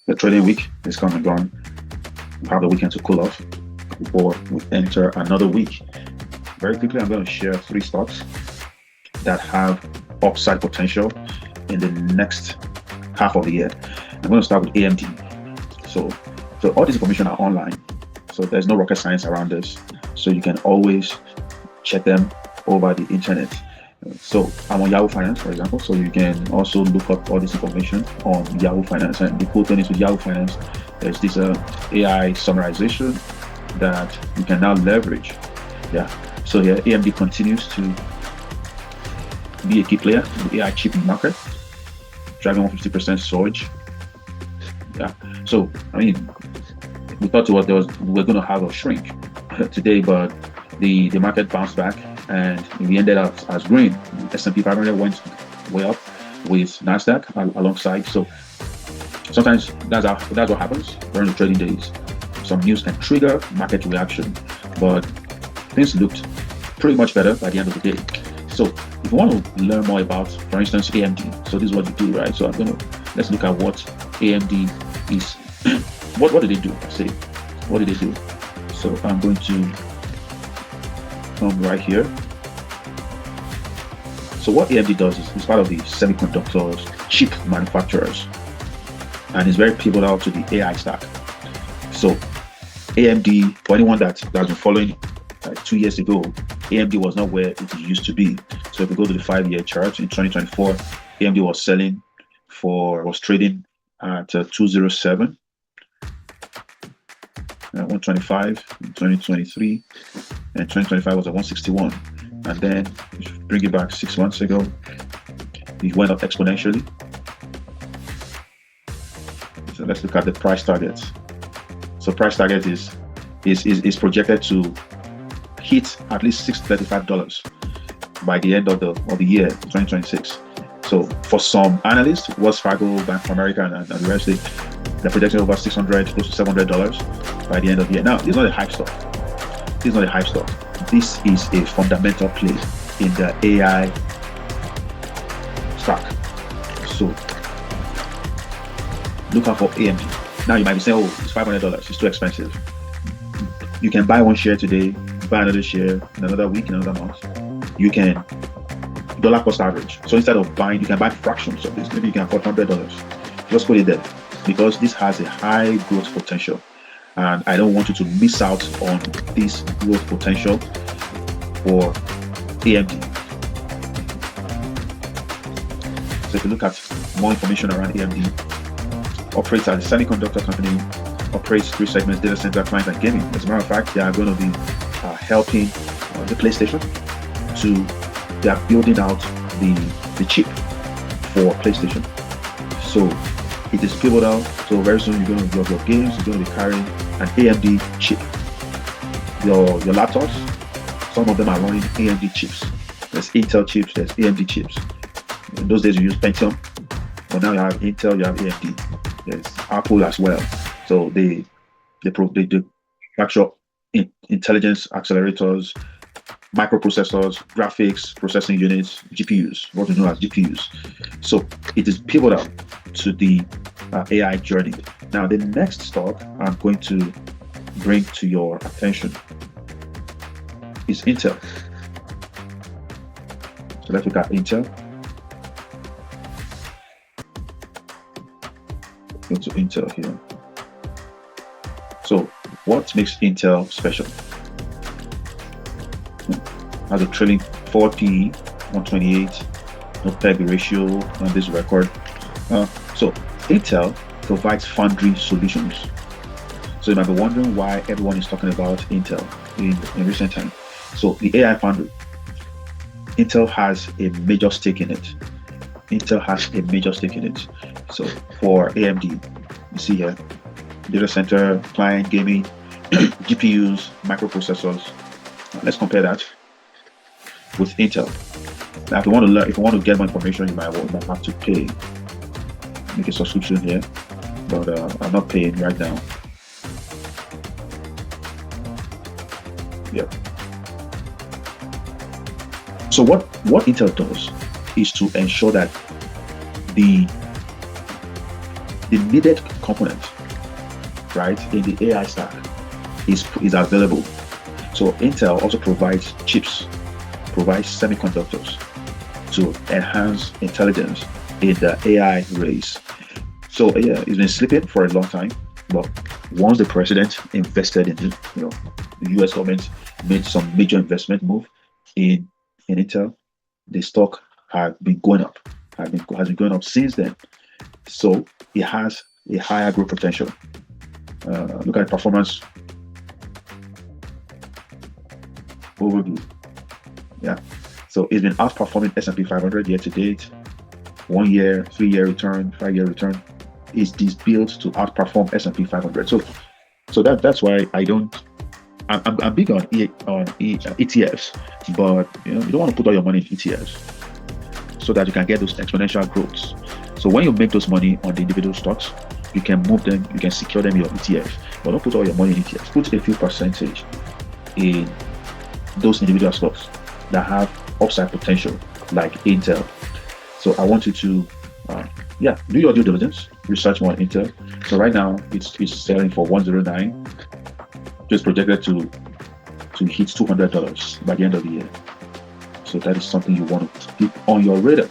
The trading week is come and gone. We have the weekend to cool off before we enter another week. Very quickly, I'm going to share three stocks that have upside potential in the next half of the year. I'm going to start with AMD. So, so all this information are online. So there's no rocket science around this. So you can always check them over the internet. So I'm on Yahoo Finance, for example. So you can also look up all this information on Yahoo Finance. And the cool thing is with Yahoo Finance, there's this AI summarization that you can now leverage. Yeah. So here, AMD continues to be a key player in the AI chip market, driving 150% surge. Yeah. So I mean, we thought we were going to have a shrink today, but the market bounced back and we ended up as green. S&P 500 went way up with Nasdaq alongside. So sometimes that's what happens during the trading days. Some news can trigger market reaction, but things looked pretty much better by the end of the day. So if you want to learn more about, for instance, AMD, so this is what you do, right? So let's look at what AMD is. What did they do? Say, what did they do? So I'm going to come right here. So what AMD does is it's part of the semiconductors chip manufacturers, and it's very pivotal to the AI stack. So AMD, for anyone that's been following 2 years ago, AMD was not where it used to be. So if we go to the 5-year chart in 2024, AMD was trading at 207, 125 in 2023, and 2025 was at 161. And then if you bring it back 6 months ago, it went up exponentially. So let's look at the price targets. So price target is projected to hit at least $635 by the end of the year 2026. So for some analysts, Wells Fargo, Bank of America, and the rest, they're projecting over $600, close to $700 by the end of the year. Now, this is not a hype stock. This is not a hype stock. This is a fundamental play in the AI stock. So look out for AMD. Now you might be saying, oh, it's $500. It's too expensive. You can buy one share today, buy another share in another week, in another month. You can dollar cost average. So instead of buying, you can buy fractions of this. Maybe you can afford $100. Just put it there because this has a high growth potential. And I don't want you to miss out on this growth potential for AMD. So if you look at more information around AMD, operates as a semiconductor company, operates three segments: data center, client, and gaming. As a matter of fact, they are going to be helping the PlayStation they are building out the chip for PlayStation. So it is pivotal. So very soon you're going to have your games, you're going to be carrying an AMD chip. Your laptops, some of them are running AMD chips. There's Intel chips, there's AMD chips. In those days you use Pentium, but now you have Intel, you have AMD. There's Apple as well. So they manufacture intelligence accelerators, microprocessors, graphics processing units, GPUs, what we know as GPUs. So it is pivotal to the AI journey. Now, the next stock I'm going to bring to your attention is Intel. So let's look at Intel. Go to Intel here. So what makes Intel special? Has a trailing forward PE, 128, no PEG ratio on this record. So Intel provides foundry solutions. So you might be wondering why everyone is talking about Intel in recent time. So the AI foundry, Intel has a major stake in it. Intel has a major stake in it. So for AMD, you see here, data center, client, gaming, GPUs, microprocessors. Let's compare that with Intel. Now, if you want to get more information, you might have to pay, make a subscription here, but I'm not paying right now. Yeah. So what Intel does is to ensure that the the needed component, right, in the AI stack is available. So Intel also provides chips, provides semiconductors to enhance intelligence in the AI race. So yeah, it's been sleeping for a long time, but once the president invested in it, the U.S. government made some major investment move in Intel, the stock has been going up, has been going up since then. So it has a higher growth potential. Look at the performance overview. Yeah, so it's been outperforming S&P 500 year to date. 1 year, 3-year return, 5-year return is this built to outperform S&P 500. So that's why I'm big on ETFs, but you don't want to put all your money in ETFs so that you can get those exponential growths. So when you make those money on the individual stocks, you can move them, you can secure them in your ETF, but don't put all your money in ETFs. Put a few percentage in those individual stocks that have upside potential, like Intel. So I want you to, do your due diligence, research more on Intel. So right now it's selling for $109, just projected to hit $200 by the end of the year. So that is something you want to keep on your radar.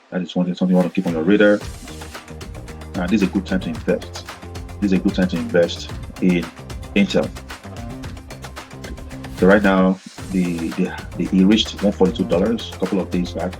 That is something you want to keep on your radar. This is a good time to invest. This is a good time to invest in Intel. So right now, it reached $142 a couple of days back,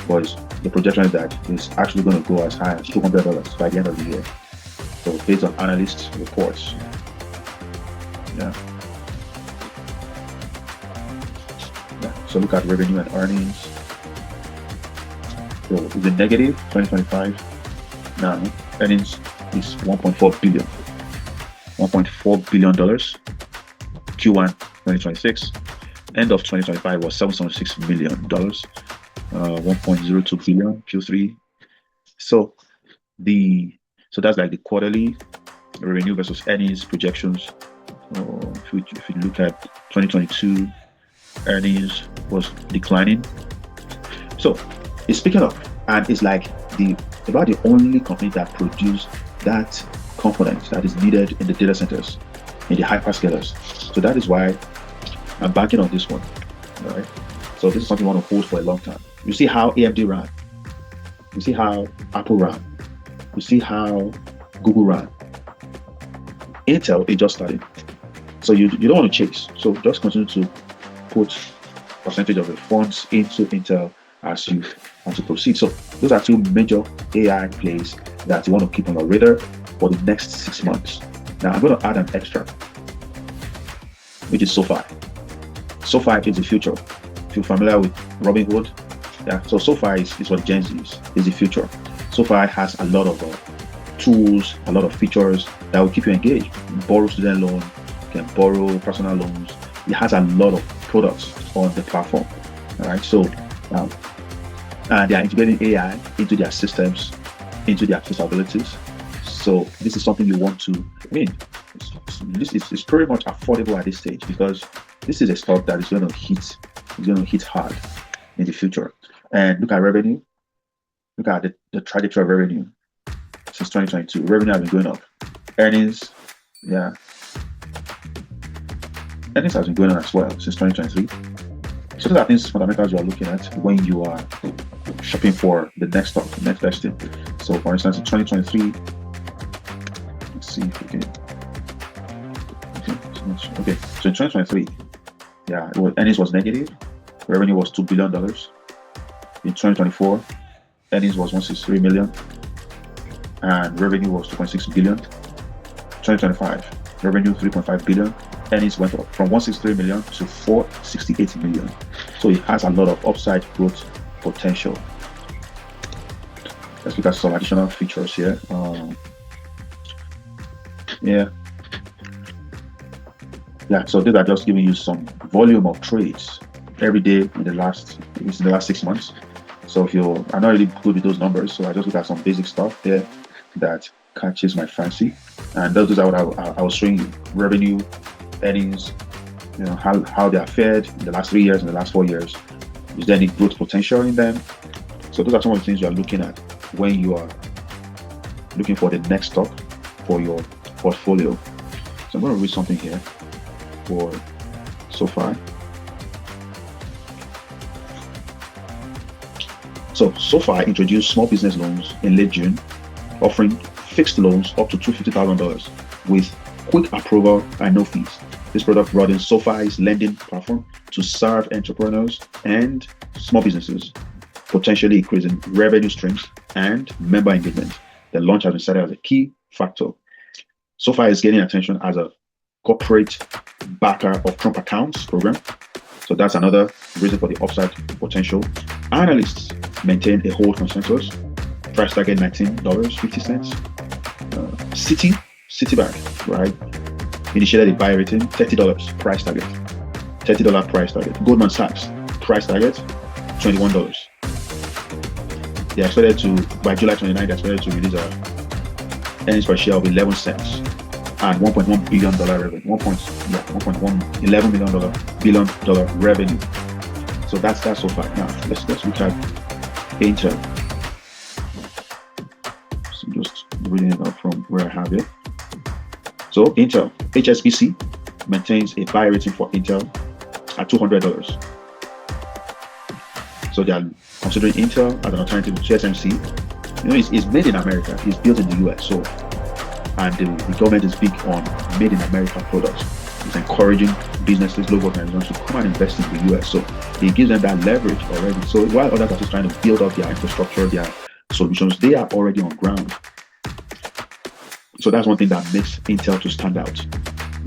but the projection is that it's actually going to go as high as $200 by the end of the year. So based on analyst reports, yeah. So look at revenue and earnings. So it's a negative 2025. Now earnings is $1.4 billion. $1.4 billion. Q1 2026. End of 2025 was $7.6 million. 1.02 billion Q3. So that's like the quarterly revenue versus earnings projections. If you look at 2022, earnings was declining. So it's picking up, and it's like about the only company that produce that component that is needed in the data centers, in the hyperscalers. So that is why I'm banking on this one. All right. So this is something you want to hold for a long time. You see how AMD ran. You see how Apple ran. You see how Google ran. Intel is just starting. So you don't want to chase. So just continue to put percentage of the funds into Intel as you want to proceed. So those are two major AI plays that you want to keep on your radar for the next 6 months. Now I'm going to add an extra, which is SoFi. SoFi is the future. If you're familiar with Robinhood, so SoFi is what Gen Z is the future. SoFi has a lot of tools, a lot of features that will keep you engaged. You can borrow student loan, you can borrow personal loans. It has a lot of products on the platform. All right, so they are integrating AI into their systems, into their capabilities. So this is something you want to. This is pretty much affordable at this stage because this is a stock that is going to hit hard in the future. And look at revenue. Look at the trajectory of revenue since 2022. Revenue has been going up. Earnings, earnings has been going on as well since 2023. So those are things, fundamentals you are looking at when you are shopping for the next stock, the next best thing. So for instance, in 2023, let's see if we can. Okay, so in 2023, earnings was negative. Revenue was $2 billion. In 2024, earnings was $163 million, and revenue was $2.6 billion. 2025, revenue $3.5 billion. Earnings went up from $163 million to $468 million. So it has a lot of upside growth potential. Let's look at some additional features here. So these are just giving you some volume of trades every day in the last 6 months. So I'm not really good with those numbers, so I just look at some basic stuff there that catches my fancy, and those are what I was showing you: revenue, earnings, how they are fared in the last 3 years, in the last 4 years. Is there any growth potential in them? So those are some of the things you are looking at when you are looking for the next stock for your portfolio. So I'm going to read something here for SoFi. So SoFi introduced small business loans in late June, offering fixed loans up to $250,000 with quick approval and no fees. This product broadens SoFi's lending platform to serve entrepreneurs and small businesses, potentially increasing revenue streams and member engagement. The launch has been cited as a key factor. SoFi is gaining attention as a corporate backer of Trump Accounts program. So that's another reason for the upside potential. Analysts maintain a hold consensus. Price target $19.50. Citibank, right? Initiated a buy rating, $30 price target. $30 price target. Goldman Sachs, price target, $21. They are expected to, by July 29, they're expected to release a earnings per share of 11 cents and $1.1 billion revenue. $11 billion revenue. So that's SoFi. Now let's look at Intel. So just reading it out from where I have it. So Intel, HSBC maintains a buy rating for Intel at $200. So they are considering Intel as an alternative to TSMC. You know, it's made in America. It's built in the US. So, and the government is big on made in America products. It's encouraging businesses, global organizations to come and invest in the US. So it gives them that leverage already. So while others are just trying to build up their infrastructure, their solutions, they are already on ground. So that's one thing that makes Intel to stand out.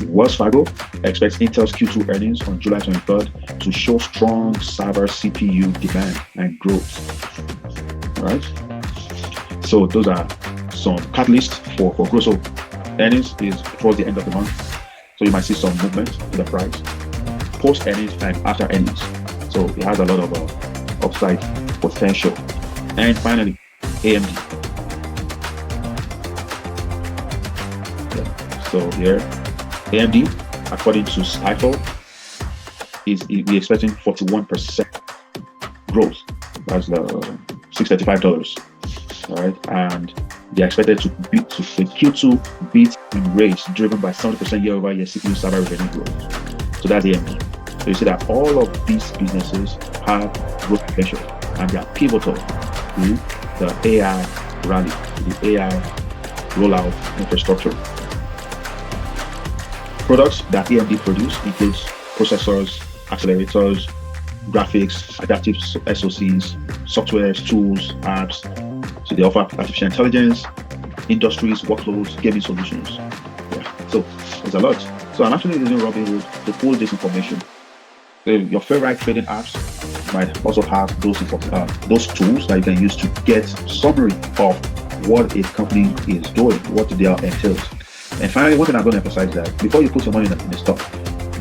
Wells Fargo expects Intel's Q2 earnings on July 23rd to show strong server CPU demand and growth. All right. So those are some catalysts for growth. So earnings is towards the end of the month. So you might see some movement in the price post earnings and after earnings. So it has a lot of upside potential. And finally, AMD. So here, AMD, according to Stifel, we're expecting 41% growth. That's the $635. All right, and they're expected to beat the Q2 beat in rates driven by 70% year-over-year CPU server revenue growth. So that's AMD. So you see that all of these businesses have growth potential, and they are pivotal to the AI rally, the AI rollout infrastructure. Products that AMD produce includes processors, accelerators, graphics, adaptive SoCs, softwares, tools, apps. So they offer artificial intelligence, industries, workloads, gaming solutions. Yeah, so there's a lot. So I'm actually using Robinhood to pull this information. So your favorite trading apps might also have those tools that you can use to get summary of what a company is doing, what they are entails. And finally, one thing I'm going to emphasize is that before you put your money in the stock,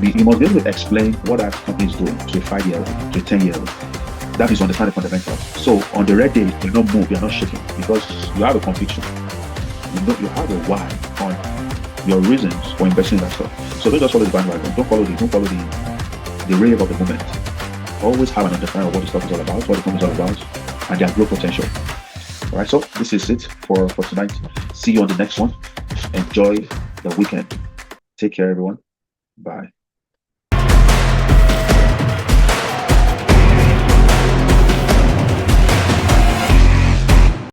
you must be able to explain what that company is doing to a 5-year-old, to a 10-year-old. That is to understand the fundamentals. So on the red day, you're not moved, you're not shaking because you have a conviction. You have a why on your reasons for investing in that stuff. So don't just follow the bandwagon. Don't follow the rave of the moment. Always have an understanding of what the stock is all about, what the company is all about, and their growth potential. All right, so this is it for tonight. See you on the next one. Enjoy the weekend. Take care, everyone. Bye.